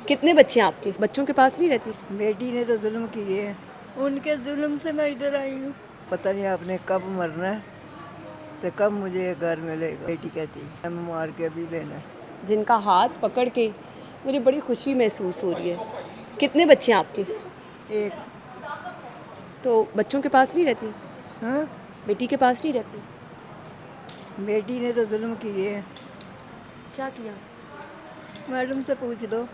कितने बच्चे हैं आपके? बच्चों के पास नहीं रहती? बेटी ने तो जुल्म किए हैं। उनके जुल्म से मैं इधर आई हूँ। पता नहीं आपने कब मरना है तो कब मुझे ये घर मिलेगा। बेटी कहती है मैं मार के अभी लेना है। जिनका हाथ पकड़ के मुझे बड़ी खुशी महसूस हो रही है। कितने बच्चे हैं आपके? एक तो बच्चों के पास नहीं रहती? हाँ, बेटी के पास नहीं रहती? बेटी ने तो जुल्म किए हैं। क्या किया? मैडम से पूछ लो।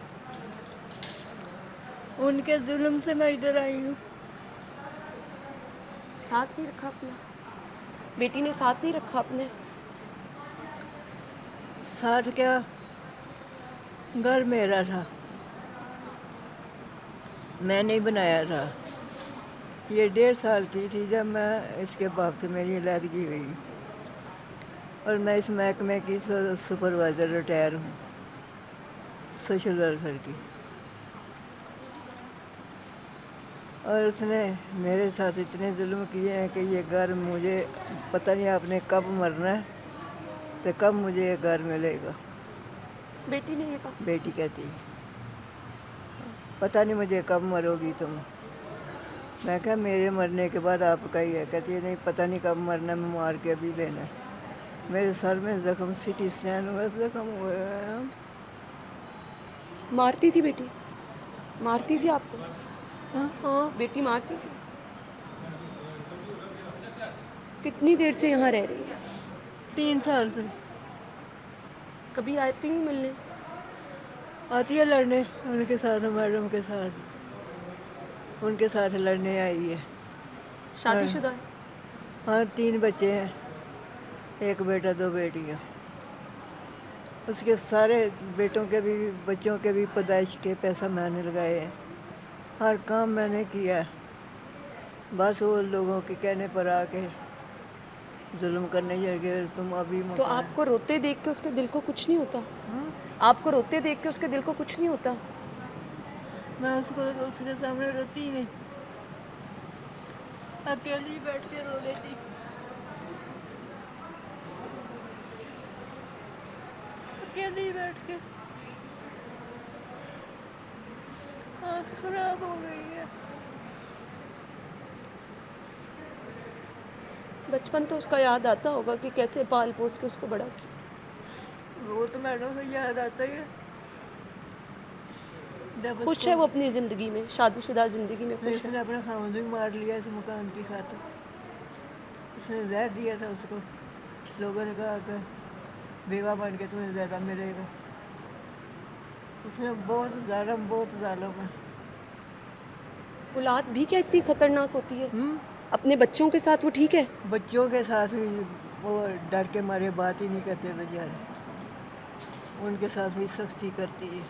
उनके जुल्म से मैं इधर आई हूँ। साथ नहीं रखा अपने? बेटी ने साथ नहीं रखा अपने? साथ क्या, घर मेरा था, मैं नहीं बनाया था। ये 1.5 साल की थी जब मैं इसके बाप से मेरी अलहदगी हुई और मैं इस महकमे की सुपरवाइज़र रिटायर हूँ, सोशल वेलफेयर की। और उसने मेरे साथ इतने जुल्म किए हैं कि ये घर मुझे पता नहीं आपने कब मरना है तो कब मुझे ये घर मिलेगा। बेटी ने ये कहा? बेटी कहती है पता नहीं मुझे कब मरोगी तुम। मैं कहा मेरे मरने के बाद आपका ही है। कहती है नहीं पता नहीं कब मरना, मैं मार के अभी लेना है। मेरे सर में जख्म, सिटी स्कैन हुआ, जख्म हुए हैं। मारती थी बेटी? मारती थी आपको? हाँ, बेटी मारती थी? कितनी देर से यहाँ रह रही है? 3 साल से कभी आती नहीं मिलने? आती है लड़ने उनके साथ, मैडम के साथ, उनके साथ लड़ने आई है। शादीशुदा है? हाँ, 3 बच्चे हैं, एक बेटा 2 बेटियाँ। उसके सारे बेटों के भी बच्चों के भी पैदाइश के पैसा मैंने लगाए हैं, हर काम मैंने किया है। बस वो लोगों के कहने पर आके जुल्म करने लगे, तुम अभी तो मकान। आपको रोते देख के उसके दिल को कुछ नहीं होता? हाँ, आपको रोते देख के उसके दिल को कुछ नहीं होता? मैं उसके सामने रोती ही नहीं, अकेली बैठ के रो लेती। अकेली बैठ के आँख खराब हो गई है। बचपन तो उसका याद आता होगा कि कैसे पाल पोस के उसको बड़ा किया। वो तो मैडम को याद आता ही है। जब खुश है वो अपनी ज़िंदगी में, शादीशुदा ज़िंदगी में खुश है? इसने अपना खामद भी मार लिया इस मकान की खातिर। उसने जहर दिया था उसको, लोगों ने कहा कि बेवा बन के तुम्हें ज़्यादा मिलेगा। उसने बहुत ज़ालिम है। औलाद भी क्या इतनी खतरनाक होती है? अपने बच्चों के साथ वो ठीक है? बच्चों के साथ भी वो डर के मारे बात ही नहीं करते बेचारे, उनके साथ भी सख्ती करती है,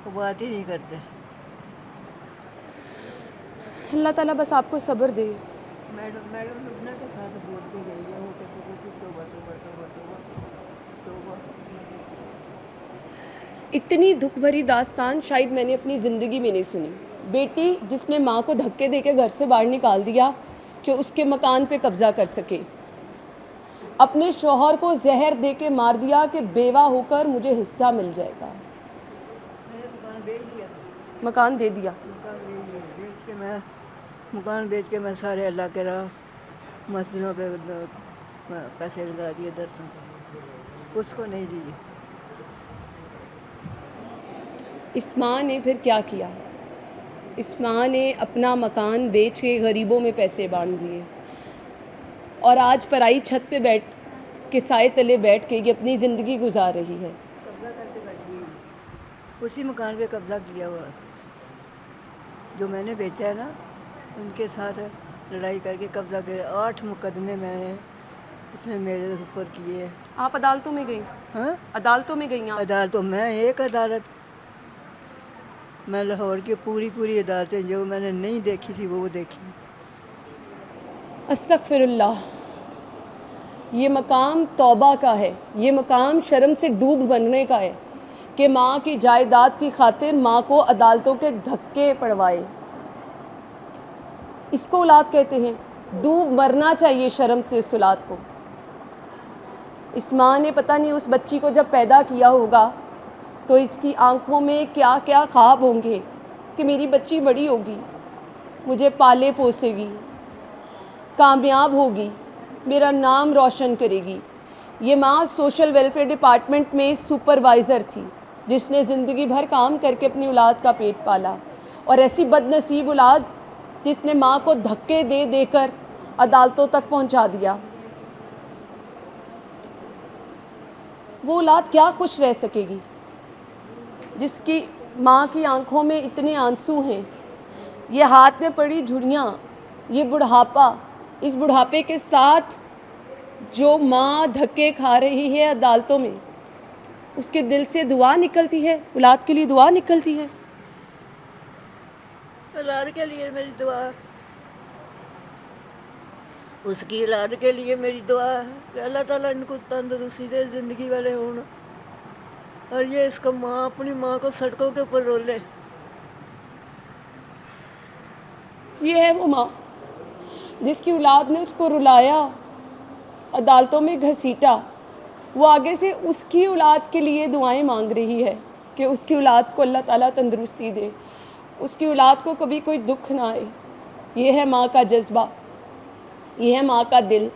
वो बात ही नहीं करते। अल्लाह ताला बस आपको सब्र दे। मैडम लुबना के साथ बोल के गई है, वो कहते थे तौबा तौबा तौबा तौबा तौबा। इतनी दुख भरी दास्तान शायद मैंने अपनी ज़िंदगी में नहीं सुनी। बेटी जिसने माँ को धक्के देके घर से बाहर निकाल दिया कि उसके मकान पे कब्ज़ा कर सके, अपने शौहर को जहर दे के मार दिया कि बेवा होकर मुझे हिस्सा मिल जाएगा। मकान दे दिया। मकान बेच के मैं सारे अल्लाह के राह मस्जिदों पे पैसे लगा दिए, दर्शन उसको नहीं दिए। इस माँ ने फिर क्या किया? इस माँ ने अपना मकान बेच के गरीबों में पैसे बांट दिए और आज पराई छत पे बैठ के साए तले बैठ के ये अपनी ज़िंदगी गुजार रही है। कब्जा करके बैठ गई, उसी मकान पे कब्जा किया हुआ जो मैंने बेचा है ना, उनके साथ लड़ाई करके कब्जा किया। 8 मुकदमे मैंने उसने मेरे ऊपर किए। आप अदालतों में गई? हाँ, अदालतों में गई आप? अदालतों में एक अदालत, मैं लाहौर की पूरी अदालतें जो मैंने नहीं देखी थी वो देखी। अस्तगफिरुल्लाह, ये मकाम तौबा का है, ये मकाम शर्म से डूब बनने का है कि माँ की जायदाद की खातिर माँ को अदालतों के धक्के पड़वाए। इसको औलाद कहते हैं। डूब मरना चाहिए शर्म से इस औलाद को। इस माँ ने पता नहीं उस बच्ची को जब पैदा किया होगा तो इसकी आंखों में क्या क्या ख्वाब होंगे कि मेरी बच्ची बड़ी होगी, मुझे पाले पोसेगी, कामयाब होगी, मेरा नाम रोशन करेगी। ये माँ सोशल वेलफेयर डिपार्टमेंट में सुपरवाइज़र थी, जिसने ज़िंदगी भर काम करके अपनी औलाद का पेट पाला, और ऐसी बदनसीब औलाद जिसने माँ को धक्के दे देकर अदालतों तक पहुँचा दिया। वो औलाद क्या खुश रह सकेगी जिसकी माँ की आंखों में इतने आंसू हैं, ये हाथ में पड़ी झुर्रियाँ, ये बुढ़ापा, इस बुढ़ापे के साथ जो माँ धक्के खा रही है अदालतों में, उसके दिल से दुआ निकलती है, औलाद के लिए दुआ निकलती है। औलाद के लिए मेरी दुआ, उसकी औलाद के लिए मेरी दुआ है कि अल्लाह ताला इनको तंदुरुस्ती दे, ज़िंदगी वाले हों, और ये इसका माँ अपनी माँ को सड़कों के ऊपर रोले। ये है वो माँ जिसकी औलाद ने उसको रुलाया, अदालतों में घसीटा। वो आगे से उसकी औलाद के लिए दुआएं मांग रही है कि उसकी औलाद को अल्लाह ताला तंदुरुस्ती दे, उसकी औलाद को कभी कोई दुख ना आए। ये है माँ का जज्बा, ये है माँ का दिल।